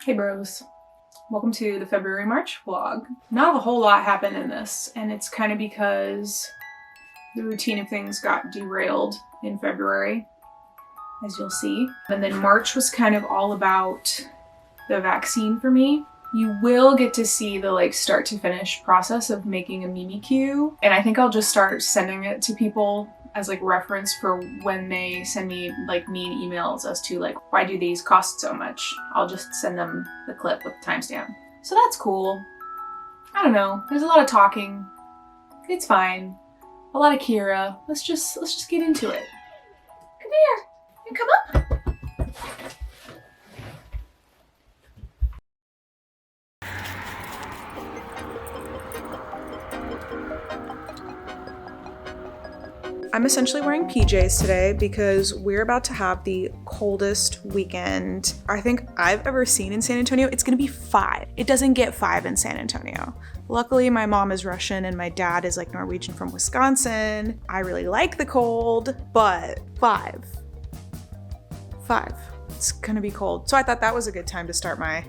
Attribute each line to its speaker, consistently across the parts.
Speaker 1: Hey bros, welcome to the February-March vlog. Not a whole lot happened in this, and it's kind of because the routine of things got derailed in February, as you'll see. And then March was kind of all about the vaccine for me. You will get to see the start to finish process of making a Mimikyu, and I think I'll just start sending it to people as reference for when they send me mean emails as to why do these cost so much. I'll just send them the clip with the timestamp. So that's cool. I don't know. There's a lot of talking. It's fine. A lot of Kira. Let's just get into it. Come here. You come up. I'm essentially wearing PJs today because we're about to have the coldest weekend I think I've ever seen in San Antonio. It's gonna be 5. It doesn't get 5 in San Antonio. Luckily, my mom is Russian and my dad is Norwegian from Wisconsin. I really like the cold, but 5. It's gonna be cold. So I thought that was a good time to start my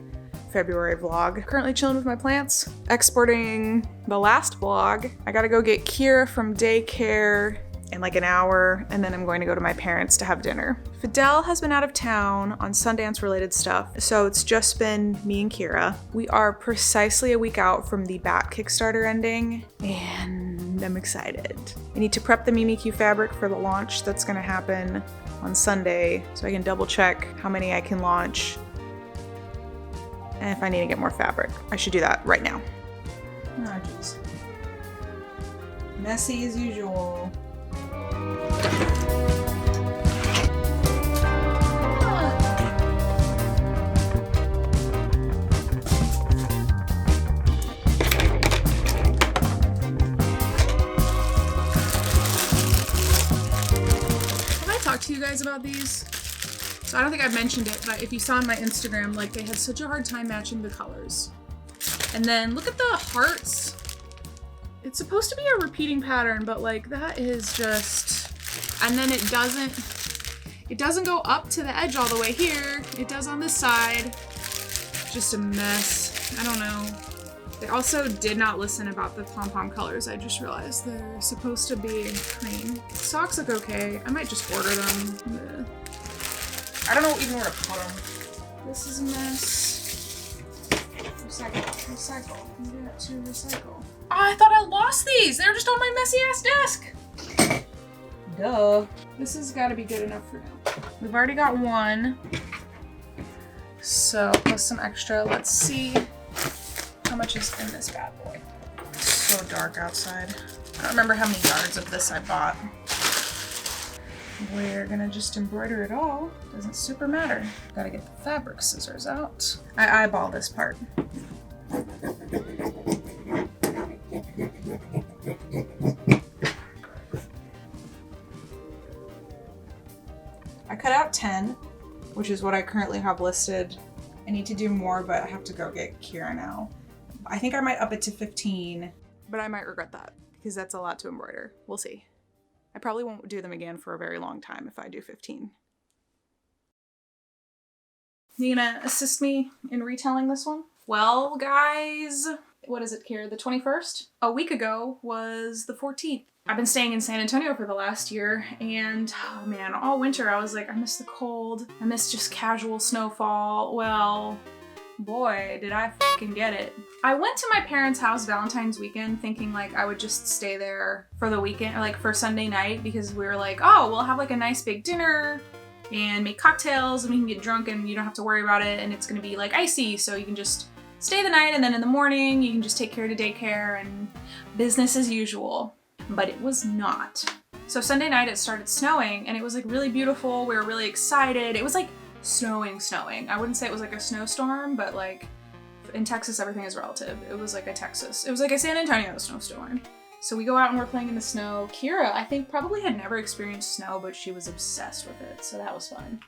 Speaker 1: February vlog. Currently chilling with my plants, exporting the last vlog. I gotta go get Kira from daycare in an hour, and then I'm going to go to my parents to have dinner. Fidel has been out of town on Sundance related stuff, so it's just been me and Kira. We are precisely a week out from the Bat Kickstarter ending, and I'm excited. I need to prep the Mimikyu fabric for the launch that's gonna happen on Sunday, so I can double check how many I can launch, and if I need to get more fabric. I should do that right now. Oh, jeez. Messy as usual. To you guys about these. So I don't think I've mentioned it, but if you saw on my Instagram, they had such a hard time matching the colors. And then look at the hearts. It's supposed to be a repeating pattern, but that is just, and then it doesn't go up to the edge all the way here. It does on this side. Just a mess. I don't know. They also did not listen about the pom-pom colors. I just realized they're supposed to be cream. Socks look okay. I might just order them. I don't know even where to put them. This is a mess. Recycle. I'm doing it to recycle. Oh, I thought I lost these. They were just on my messy ass desk. Duh. This has got to be good enough for now. We've already got one. So plus some extra. Let's see how much is in this bad boy. It's so dark outside. I don't remember how many yards of this I bought. We're gonna just embroider it all. Doesn't super matter. Gotta get the fabric scissors out. I eyeball this part. I cut out 10, which is what I currently have listed. I need to do more, but I have to go get Kira now. I think I might up it to 15, but I might regret that because that's a lot to embroider. We'll see. I probably won't do them again for a very long time if I do 15. You gonna assist me in retelling this one? Well, guys, what is it, Kira? The 21st? A week ago was the 14th. I've been staying in San Antonio for the last year, and oh man, all winter I was I miss the cold. I miss just casual snowfall. Well, boy, did I fucking get it. I went to my parents' house Valentine's weekend thinking I would just stay there for the weekend, or for Sunday night, because we were oh, we'll have a nice big dinner and make cocktails and we can get drunk and you don't have to worry about it and it's gonna be icy, so you can just stay the night and then in the morning you can just take care of daycare and business as usual. But it was not. So Sunday night it started snowing and it was really beautiful. We were really excited. It was snowing. I wouldn't say it was a snowstorm, but in Texas everything is relative. It was it was a San Antonio snowstorm. So we go out and we're playing in the snow. Kira, I think, probably had never experienced snow, but she was obsessed with it, so that was fun.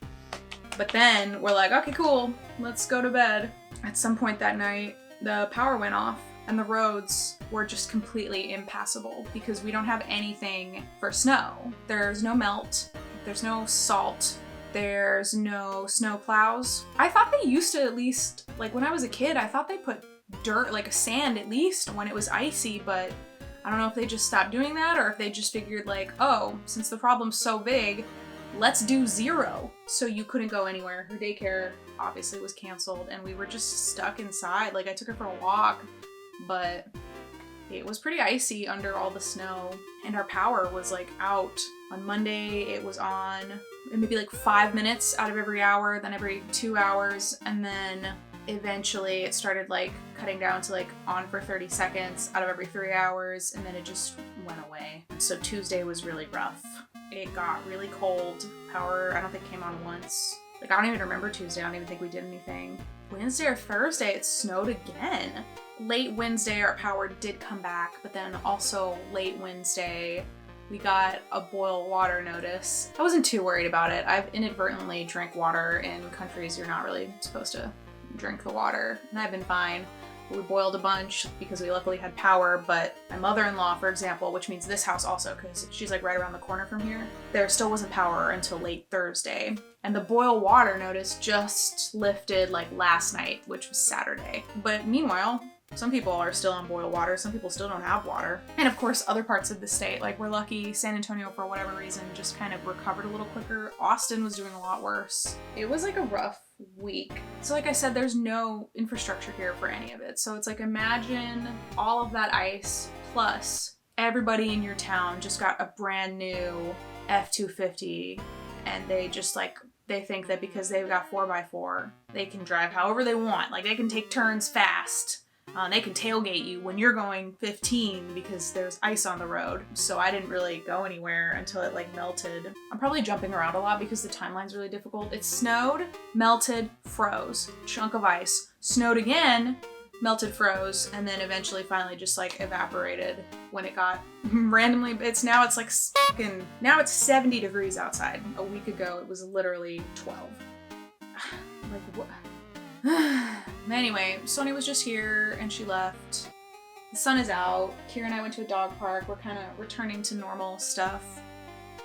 Speaker 1: But then we're okay, cool, let's go to bed. At some point that night, the power went off and the roads were just completely impassable because we don't have anything for snow. There's no melt, there's no salt, There's no snow plows. I thought they used to, at least, like when I was a kid, I thought they put dirt, like a sand at least, when it was icy, but I don't know if they just stopped doing that or if they just figured like, oh, since the problem's so big, let's do 0. So you couldn't go anywhere. Her daycare obviously was canceled and we were just stuck inside. Like I took her for a walk, but it was pretty icy under all the snow and our power was like out. On Monday, it was on maybe like 5 minutes out of every hour, then every 2 hours, and then eventually it started like cutting down to like on for 30 seconds out of every 3 hours, and then it just went away. So Tuesday was really rough. It got really cold. Power, I don't think came on once. Like I don't even remember Tuesday. I don't even think we did anything. Wednesday or Thursday, it snowed again. Late Wednesday, our power did come back, but then also late Wednesday, we got a boil water notice. I wasn't too worried about it. I've inadvertently drank water in countries you're not really supposed to drink the water, and I've been fine. We boiled a bunch because we luckily had power, but my mother-in-law, for example, which means this house also, because she's like right around the corner from here, there still wasn't power until late Thursday. And the boil water notice just lifted like last night, which was Saturday. But meanwhile, some people are still on boil water, some people still don't have water. And of course, other parts of the state, like we're lucky San Antonio, for whatever reason, just kind of recovered a little quicker. Austin was doing a lot worse. It was like a rough week. So like I said, there's no infrastructure here for any of it. So it's like, imagine all of that ice plus everybody in your town just got a brand new F-250 and they just like, they think that because they've got 4x4, they can drive however they want. Like they can take turns fast. They can tailgate you when you're going 15 because there's ice on the road. So I didn't really go anywhere until it like melted. I'm probably jumping around a lot because the timeline's really difficult. It snowed, melted, froze, chunk of ice, snowed again, melted, froze, and then eventually finally just like evaporated when it got randomly. Now it's like now it's 70 degrees outside. A week ago it was literally 12. Like what? Anyway, Sonia was just here and she left. The sun is out. Kira and I went to a dog park. We're kind of returning to normal stuff.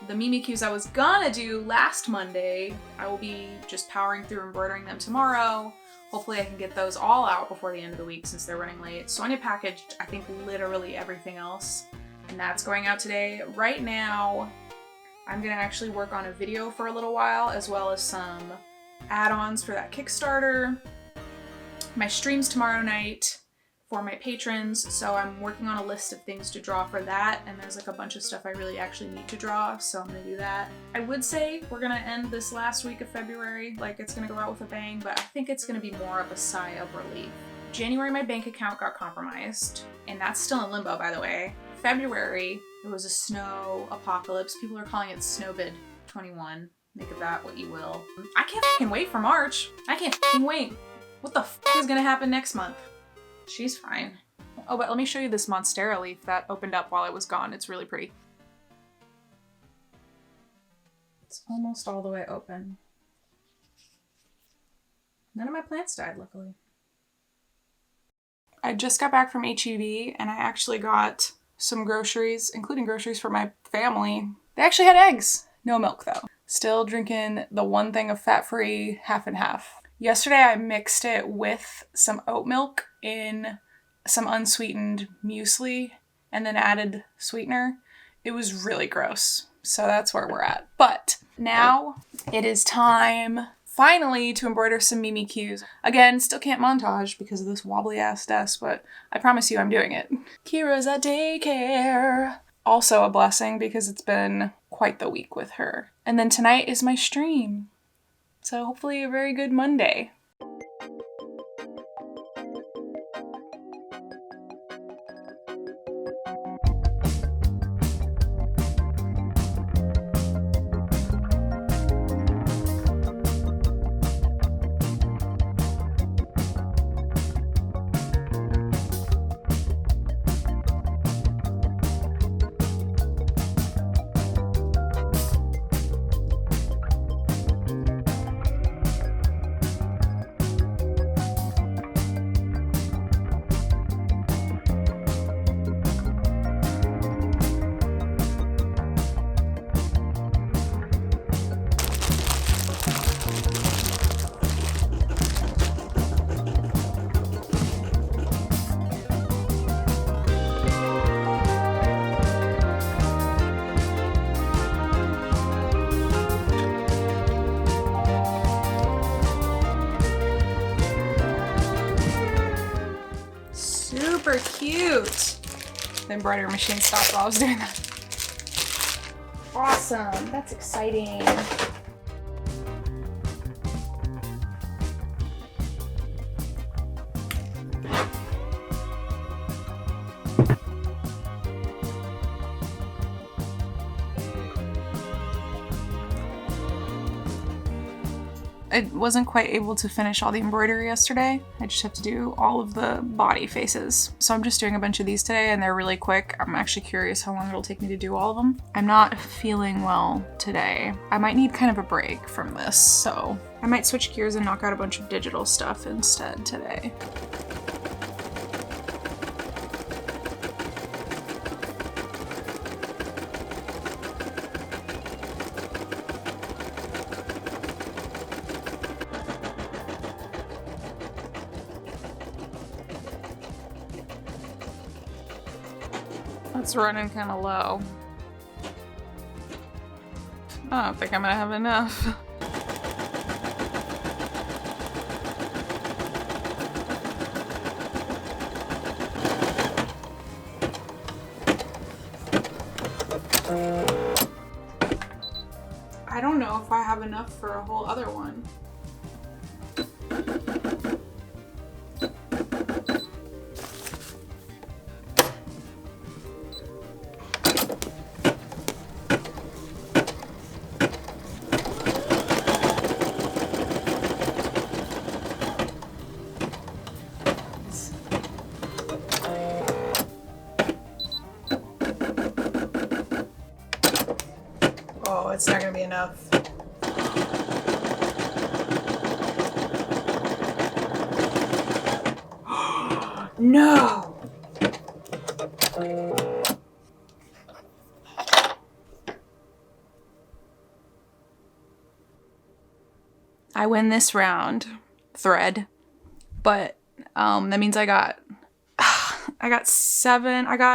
Speaker 1: The Mimikyus I was gonna do last Monday, I will be just powering through embroidering them tomorrow. Hopefully I can get those all out before the end of the week since they're running late. Sonia packaged, I think, literally everything else, and that's going out today. Right now, I'm gonna actually work on a video for a little while, as well as some add-ons for that Kickstarter. My stream's tomorrow night for my patrons, so I'm working on a list of things to draw for that, and there's like a bunch of stuff I really actually need to draw, so I'm gonna do that. I would say we're gonna end this last week of February, like it's gonna go out with a bang, but I think it's gonna be more of a sigh of relief. January, my bank account got compromised, and that's still in limbo, by the way. February, it was a snow apocalypse. People are calling it Snowvid 21. Make of that what you will. I can't fucking wait for March. I can't fucking wait. What the f is gonna happen next month? She's fine. Oh, but let me show you this Monstera leaf that opened up while I was gone. It's really pretty. It's almost all the way open. None of my plants died, luckily. I just got back from HEB and I actually got some groceries, including groceries for my family. They actually had eggs. No milk though. Still drinking the one thing of fat-free half and half. Yesterday I mixed it with some oat milk in some unsweetened muesli and then added sweetener. It was really gross. So that's where we're at. But now it is time finally to embroider some Mimikyus. Again, still can't montage because of this wobbly ass desk, but I promise you I'm doing it. Kira's at daycare. Also a blessing because it's been quite the week with her. And then tonight is my stream. So hopefully a very good Monday. super cute. The embroidery machine stopped while I was doing that. Awesome, that's exciting. I wasn't quite able to finish all the embroidery yesterday. I just have to do all of the body faces. So I'm just doing a bunch of these today and they're really quick. I'm actually curious how long it'll take me to do all of them. I'm not feeling well today. I might need kind of a break from this, so I might switch gears and knock out a bunch of digital stuff instead today. It's running kind of low. I don't think I'm gonna have enough. I don't know if I have enough for a whole other one. Oh, it's not gonna be enough. No! I win this round, thread, but that means I got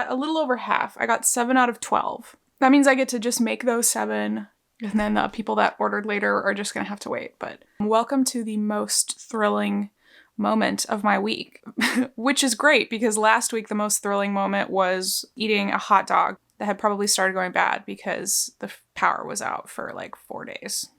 Speaker 1: a little over half. I got 7 out of 12. That means I get to just make those 7, and then the people that ordered later are just gonna have to wait. But welcome to the most thrilling moment of my week, which is great because last week the most thrilling moment was eating a hot dog that had probably started going bad because the power was out for like 4 days.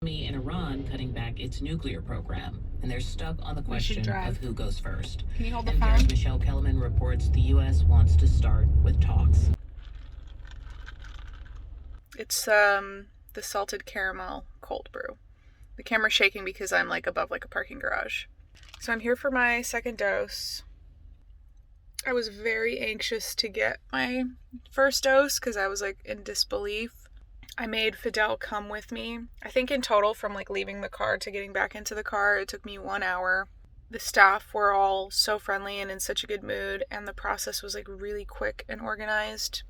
Speaker 2: me in Iran cutting back its nuclear program, and they're stuck on the question of who goes first.
Speaker 1: Can you hold the
Speaker 2: NPR's
Speaker 1: phone?
Speaker 2: Michelle Kellerman reports the U.S. wants to start with talks.
Speaker 1: It's the salted caramel cold brew. The camera's shaking because I'm like above like a parking garage. So I'm here for my second dose. I was very anxious to get my first dose because I was like in disbelief. I made Fidel come with me. I think in total from like leaving the car to getting back into the car, it took me 1 hour. The staff were all so friendly and in such a good mood, and the process was like really quick and organized.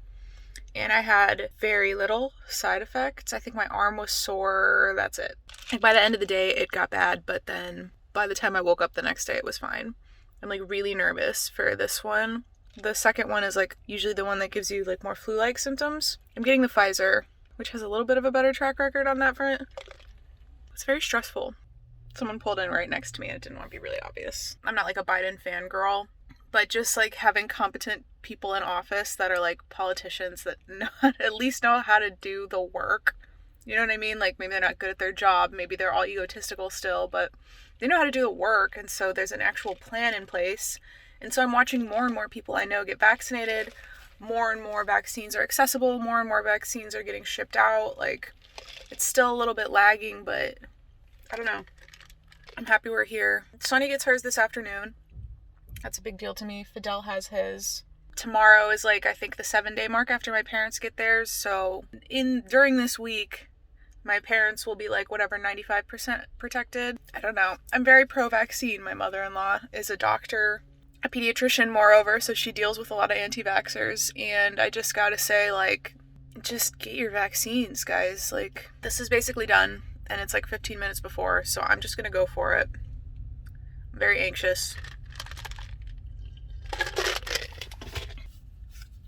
Speaker 1: And I had very little side effects. I think my arm was sore, that's it. Like by the end of the day, it got bad, but then by the time I woke up the next day, it was fine. I'm like really nervous for this one. The second one is like usually the one that gives you like more flu-like symptoms. I'm getting the Pfizer, which has a little bit of a better track record on that front. It's very stressful. Someone pulled in right next to me and it didn't want to be really obvious. I'm not like a Biden fangirl, but just like having competent people in office that are like politicians that at least know how to do the work. You know what I mean? Like maybe they're not good at their job. Maybe they're all egotistical still, but they know how to do the work. And so there's an actual plan in place. And so I'm watching more and more people I know get vaccinated. More and more vaccines are accessible. More and more vaccines are getting shipped out. Like it's still a little bit lagging, but I don't know. I'm happy we're here. Sonia gets hers this afternoon. That's a big deal to me. Fidel has his. Tomorrow is like, I think the 7-day mark after my parents get theirs. So during this week, my parents will be like whatever, 95% protected. I don't know. I'm very pro-vaccine. My mother-in-law is a doctor, a pediatrician moreover, so she deals with a lot of anti-vaxxers. And I just gotta say, like, just get your vaccines, guys. Like, this is basically done. And it's like 15 minutes before, so I'm just gonna go for it. I'm very anxious.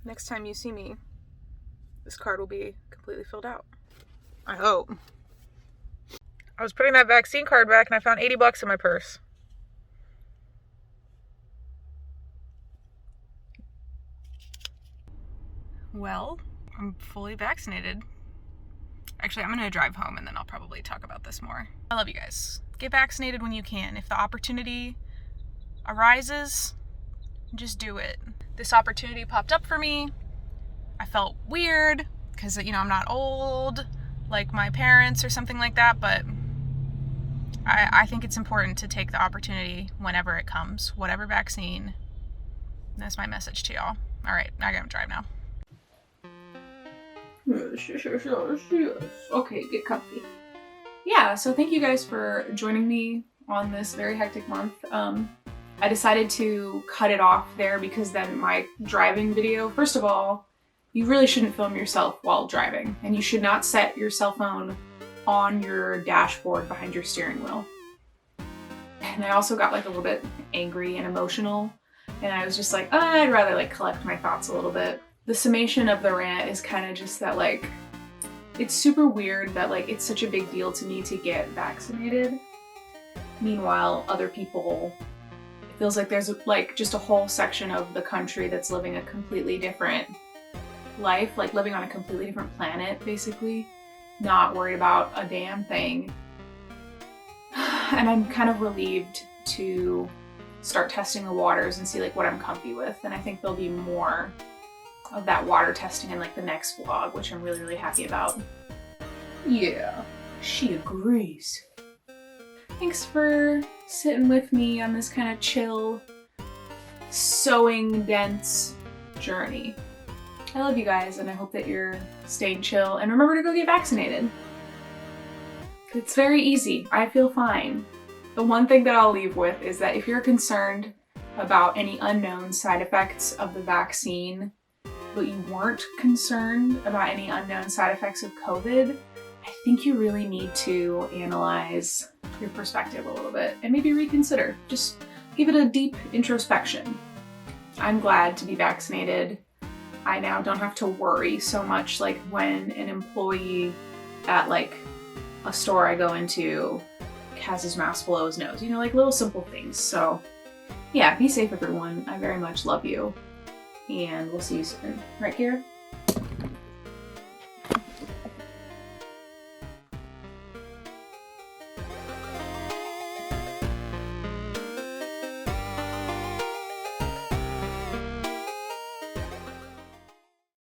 Speaker 1: Next time you see me, this card will be completely filled out. I hope. I was putting that vaccine card back and I found $80 in my purse. Well, I'm fully vaccinated. Actually, I'm going to drive home and then I'll probably talk about this more. I love you guys. Get vaccinated when you can. If the opportunity arises, just do it. This opportunity popped up for me. I felt weird because, you know, I'm not old like my parents or something like that, but I think it's important to take the opportunity whenever it comes, whatever vaccine. That's my message to y'all. All right, I gotta drive now. Okay, get comfy. Yeah, so thank you guys for joining me on this very hectic month. I decided to cut it off there because then my driving video, first of all, you really shouldn't film yourself while driving, and you should not set your cell phone on your dashboard behind your steering wheel. And I also got like a little bit angry and emotional, and I was just like, I'd rather like collect my thoughts a little bit. The summation of the rant is kind of just that like, it's super weird that like it's such a big deal to me to get vaccinated. Meanwhile, other people, it feels like there's like just a whole section of the country that's living a completely different life, like living on a completely different planet, basically, not worried about a damn thing. And I'm kind of relieved to start testing the waters and see like what I'm comfy with. And I think there'll be more of that water testing in like the next vlog, which I'm really, really happy about. Yeah, she agrees. Thanks for sitting with me on this kind of chill, sewing dense journey. I love you guys, and I hope that you're staying chill, and remember to go get vaccinated. It's very easy. I feel fine. The one thing that I'll leave with is that if you're concerned about any unknown side effects of the vaccine, but you weren't concerned about any unknown side effects of COVID, I think you really need to analyze your perspective a little bit and maybe reconsider. Just give it a deep introspection. I'm glad to be vaccinated. I now don't have to worry so much like when an employee at like a store I go into has his mask below his nose, you know, like little simple things. So yeah, be safe everyone. I very much love you, and we'll see you soon. Right, Kira?